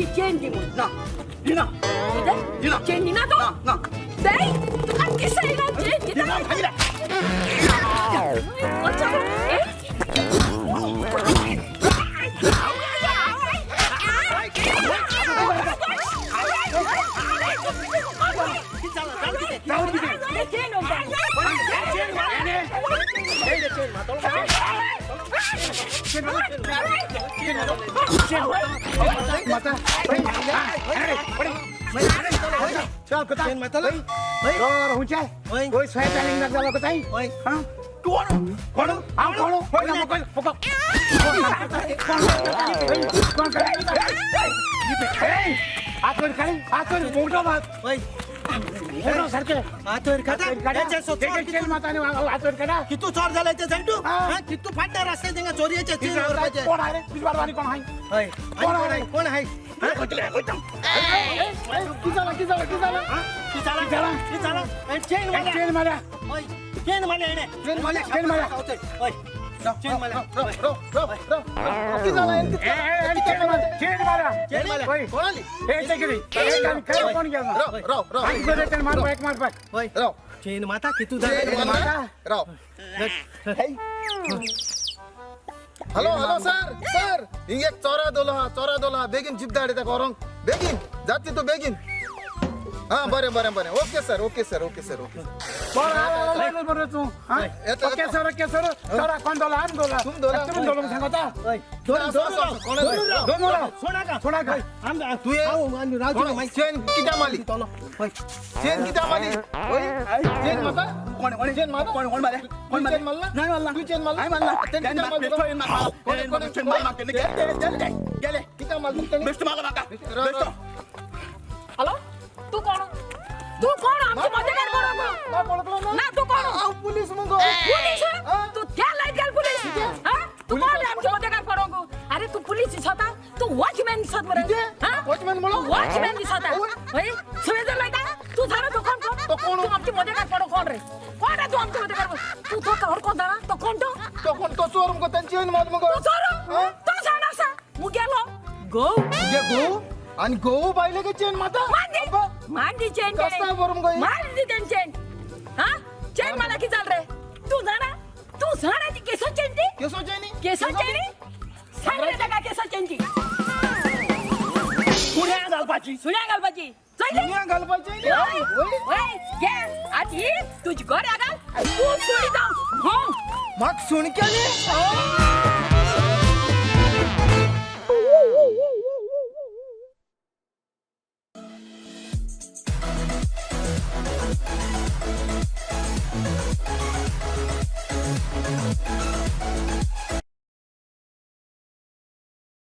ती चेन दे मुझे ना दिना दिना चेन दिना तो ना दे तू kan kisah ना चेन दिना दिना अच्छा चल कताई हुंचे कोई सोय चालिंग ना जाला कताई हां कोण कोण आम कोण होय ना मग पकड कोण करे आतवर काय आतवर मोठा बात होय मोठा सारखे आतवर काढा त्याच्या सोचे चेन माताने आतवर काढा कितू चोर झाले ते जाईटू हां कितू फाटणार रस्ते देंगा चोरीचे चेन पाहिजे कोण आहे रे बिजवारवाणी कोण आहे होय कोण आहे चेन माता किती हॅलो हॅलो सर हिंग एक चोरा दोला बेगीन जिद्द त्या कोरंग बेगीन जाती तू बेगीन हा बरे ओके सर ओके सर कोण दोला तुम दोला सांगता सोना का तू चेन किती माली चेन किती माली चेन माता कोण मारे कोण चेन मारला नाही मारला तू चेन मारला नाही मारला गेले किती मारली बेस्ट मारला माका हेलो तू कौन आमची मदत करो ना तू कौन पुलिस मग पुलिस तू क्या लाइट गल पुलिस हां तू कौन आमची मदत करो अरे तू पुलिस दिसता तू वॉचमॅन दिसत बरं हां वॉचमॅन बोलो वॉचमॅन दिसता होय सुवेदर लाइटा तू झाला तो कोण तू आमची मदत करो कोण रे कोण आहे तू आमची मदत करो तू तो कवर कोण दाना तो कोण तो चोर मग त्यांची मग तू चोर तो जाणार सा मुगेलो गो आणि गहू पाहिले का चेन माता मांडी चेन कसा वरून गई मांडी चेन हां चेन मला की चाल रे तू जाना ती केसो चेन सांग रे का केसो चेन ती सुण्या घालपाची ओय घे आधी तुझी गोऱ्या घाल तू सोडी जाऊ हो मग सुन केली